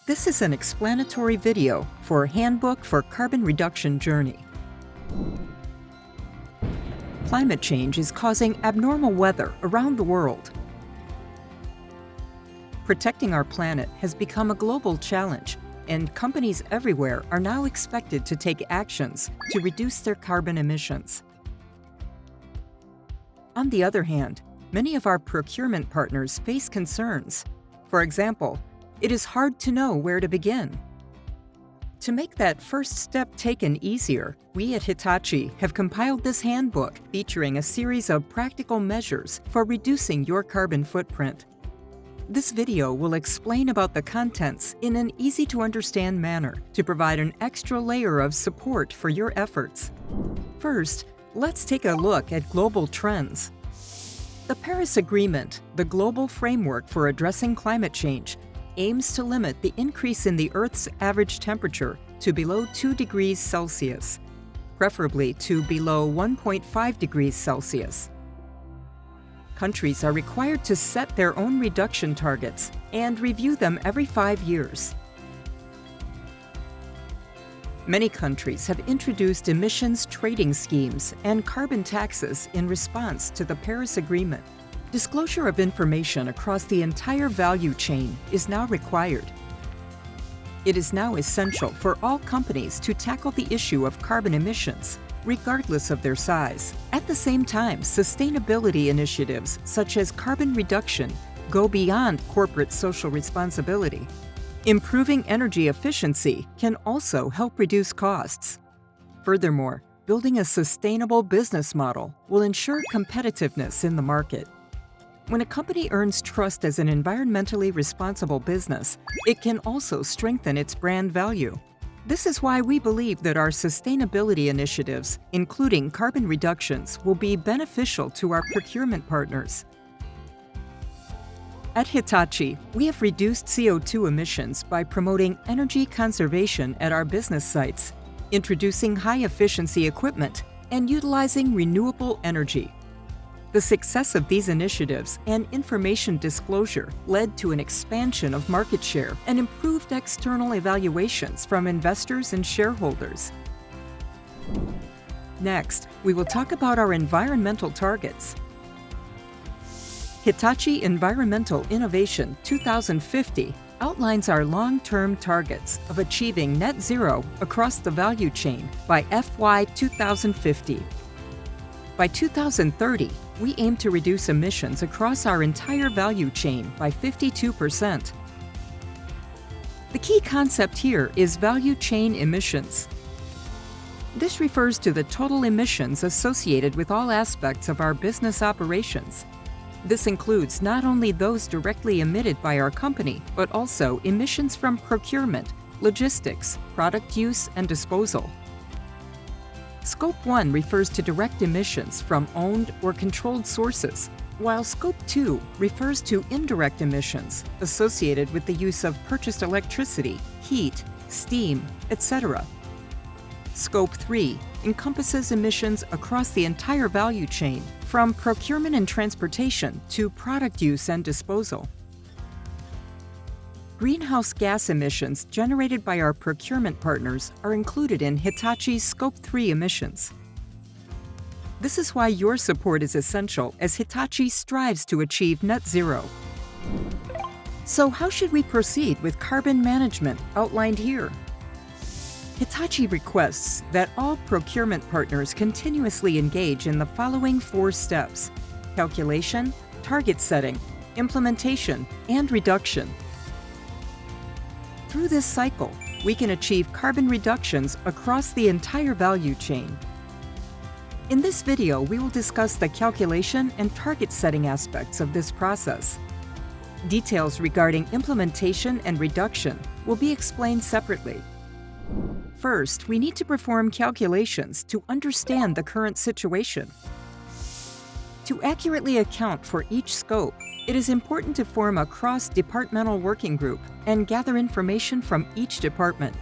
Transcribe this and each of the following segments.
This is an explanatory video for Handbook for Carbon Reduction Journey. Climate change is causing abnormal weather around the world. Protecting our planet has become a global challenge, and companies everywhere are now expected to take actions to reduce their carbon emissions. On the other hand, many of our procurement partners face concerns. For example, it is hard to know where to begin. To make that first step taken easier, we at Hitachi have compiled this handbook featuring a series of practical measures for reducing your carbon footprint. This video will explain about the contents in an easy-to-understand manner to provide an extra layer of support for your efforts. First, let's take a look at global trends. The Paris Agreement, the global framework for addressing climate change, aims to limit the increase in the Earth's average temperature to below 2 degrees Celsius, preferably to below 1.5 degrees Celsius. Countries are required to set their own reduction targets and review them every 5 years. Many countries have introduced emissions trading schemes and carbon taxes in response to the Paris Agreement. Disclosure of information across the entire value chain is now required. It is now essential for all companies to tackle the issue of carbon emissions, regardless of their size. At the same time, sustainability initiatives such as carbon reduction go beyond corporate social responsibility. Improving energy efficiency can also help reduce costs. Furthermore, building a sustainable business model will ensure competitiveness in the market. When a company earns trust as an environmentally responsible business, it can also strengthen its brand value. This is why we believe that our sustainability initiatives, including carbon reductions, will be beneficial to our procurement partners. At Hitachi, we have reduced CO2 emissions by promoting energy conservation at our business sites, introducing high-efficiency equipment, and utilizing renewable energy. The success of these initiatives and information disclosure led to an expansion of market share and improved external evaluations from investors and shareholders. Next, we will talk about our environmental targets. Hitachi Environmental Innovation 2050 outlines our long-term targets of achieving net zero across the value chain by FY 2050. By 2030, we aim to reduce emissions across our entire value chain by 52%. The key concept here is value chain emissions. This refers to the total emissions associated with all aspects of our business operations. This includes not only those directly emitted by our company, but also emissions from procurement, logistics, product use, and disposal. Scope 1 refers to direct emissions from owned or controlled sources, while Scope 2 refers to indirect emissions associated with the use of purchased electricity, heat, steam, etc. Scope 3 encompasses emissions across the entire value chain, from procurement and transportation to product use and disposal. Greenhouse gas emissions generated by our procurement partners are included in Hitachi's Scope 3 emissions. This is why your support is essential as Hitachi strives to achieve net zero. So how should we proceed with carbon management outlined here? Hitachi requests that all procurement partners continuously engage in the following 4 steps: calculation, target setting, implementation, and reduction. Through this cycle, we can achieve carbon reductions across the entire value chain. In this video, we will discuss the calculation and target setting aspects of this process. Details regarding implementation and reduction will be explained separately. First, we need to perform calculations to understand the current situation. To accurately account for each scope, it is important to form a cross-departmental working group and gather information from each department.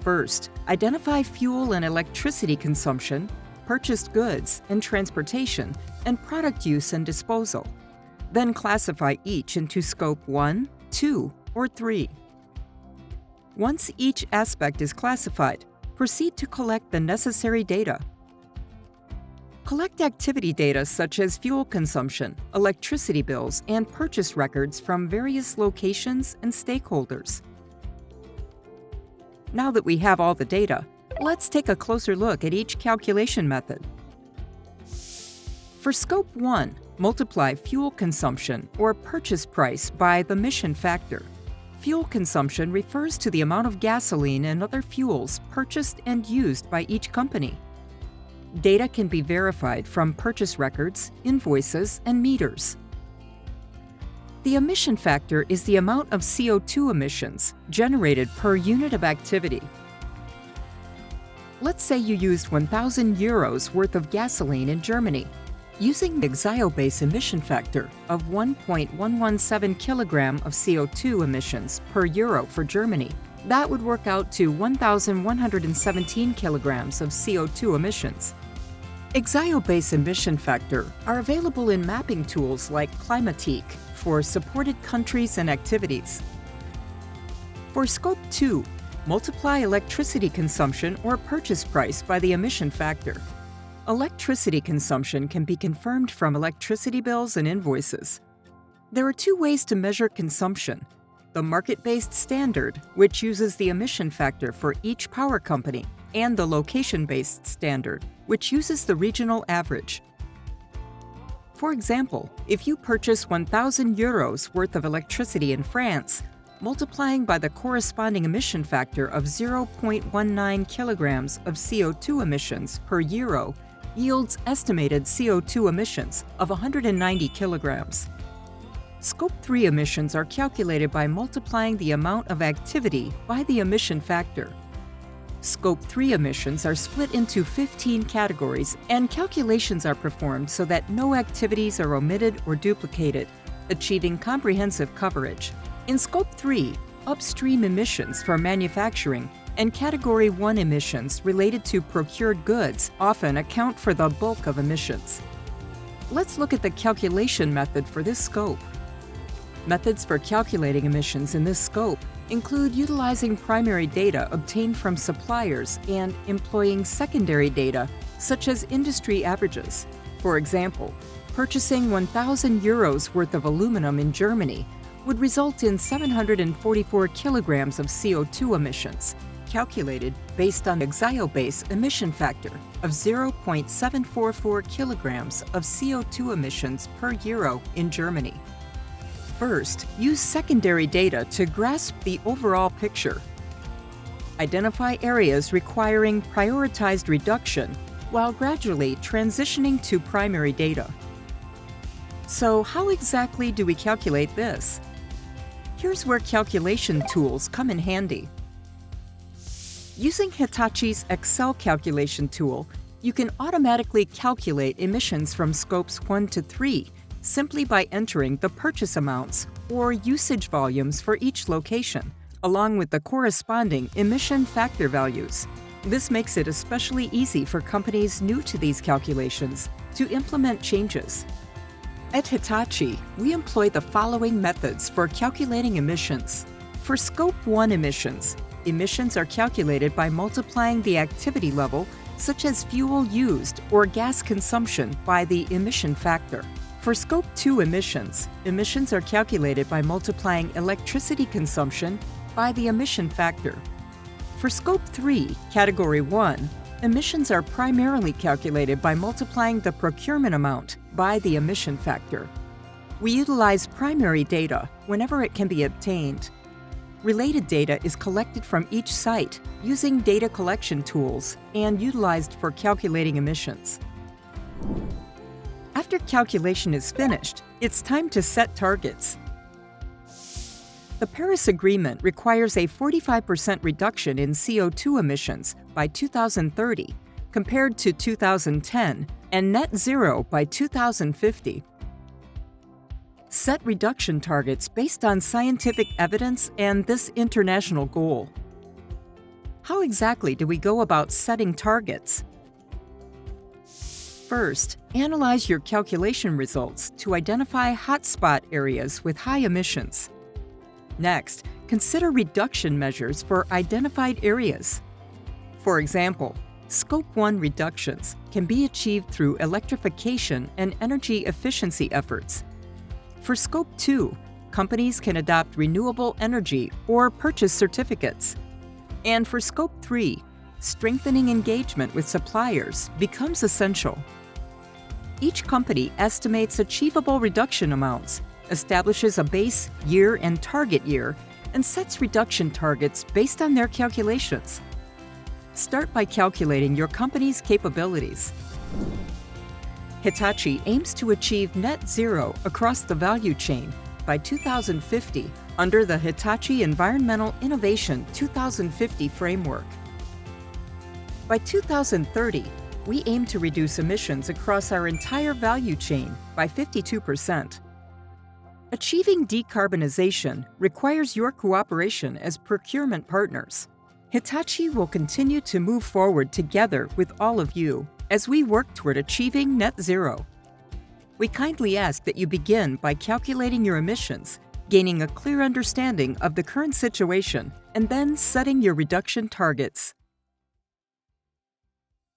First, identify fuel and electricity consumption, purchased goods and transportation, and product use and disposal. Then classify each into Scope 1, 2, or 3. Once each aspect is classified, proceed to collect the necessary data. Collect activity data such as fuel consumption, electricity bills, and purchase records from various locations and stakeholders. Now that we have all the data, let's take a closer look at each calculation method. For Scope 1, multiply fuel consumption or purchase price by the emission factor. Fuel consumption refers to the amount of gasoline and other fuels purchased and used by each company. Data can be verified from purchase records, invoices, and meters. The emission factor is the amount of CO2 emissions generated per unit of activity. Let's say you used 1,000 euros worth of gasoline in Germany. Using the Xiobase emission factor of 1.117 kilogram of CO2 emissions per euro for Germany, that would work out to 1,117 kilograms of CO2 emissions. Xiobase emission factor are available in mapping tools like Climatique for supported countries and activities. For Scope 2, multiply electricity consumption or purchase price by the emission factor. Electricity consumption can be confirmed from electricity bills and invoices. There are two ways to measure consumption: the market-based standard, which uses the emission factor for each power company, and the location-based standard, which uses the regional average. For example, if you purchase 1,000 euros worth of electricity in France, multiplying by the corresponding emission factor of 0.19 kilograms of CO2 emissions per euro yields estimated CO2 emissions of 190 kilograms. Scope 3 emissions are calculated by multiplying the amount of activity by the emission factor. Scope 3 emissions are split into 15 categories, and calculations are performed so that no activities are omitted or duplicated, achieving comprehensive coverage. In Scope 3, upstream emissions for manufacturing and Category 1 emissions related to procured goods often account for the bulk of emissions. Let's look at the calculation method for this scope. Methods for calculating emissions in this scope include utilizing primary data obtained from suppliers and employing secondary data, such as industry averages. For example, purchasing 1,000 euros worth of aluminum in Germany would result in 744 kilograms of CO2 emissions, calculated based on the Xiobase emission factor of 0.744 kilograms of CO2 emissions per euro in Germany. First, use secondary data to grasp the overall picture. Identify areas requiring prioritized reduction while gradually transitioning to primary data. So, how exactly do we calculate this? Here's where calculation tools come in handy. Using Hitachi's Excel calculation tool, you can automatically calculate emissions from Scopes 1 to 3 simply by entering the purchase amounts or usage volumes for each location, along with the corresponding emission factor values. This makes it especially easy for companies new to these calculations to implement changes. At Hitachi, we employ the following methods for calculating emissions. For Scope 1 emissions, emissions are calculated by multiplying the activity level, such as fuel used or gas consumption, by the emission factor. For Scope 2 emissions, emissions are calculated by multiplying electricity consumption by the emission factor. For Scope 3, Category 1, emissions are primarily calculated by multiplying the procurement amount by the emission factor. We utilize primary data whenever it can be obtained. Related data is collected from each site using data collection tools and utilized for calculating emissions. After calculation is finished, it's time to set targets. The Paris Agreement requires a 45% reduction in CO2 emissions by 2030 compared to 2010 and net zero by 2050. Set reduction targets based on scientific evidence and this international goal. How exactly do we go about setting targets? First, analyze your calculation results to identify hotspot areas with high emissions. Next, consider reduction measures for identified areas. For example, Scope 1 reductions can be achieved through electrification and energy efficiency efforts. For Scope 2, companies can adopt renewable energy or purchase certificates. And for Scope 3, strengthening engagement with suppliers becomes essential. Each company estimates achievable reduction amounts, establishes a base year and target year, and sets reduction targets based on their calculations. Start by calculating your company's capabilities. Hitachi aims to achieve net zero across the value chain by 2050 under the Hitachi Environmental Innovation 2050 framework. By 2030, we aim to reduce emissions across our entire value chain by 52%. Achieving decarbonization requires your cooperation as procurement partners. Hitachi will continue to move forward together with all of you as we work toward achieving net zero. We kindly ask that you begin by calculating your emissions, gaining a clear understanding of the current situation, and then setting your reduction targets.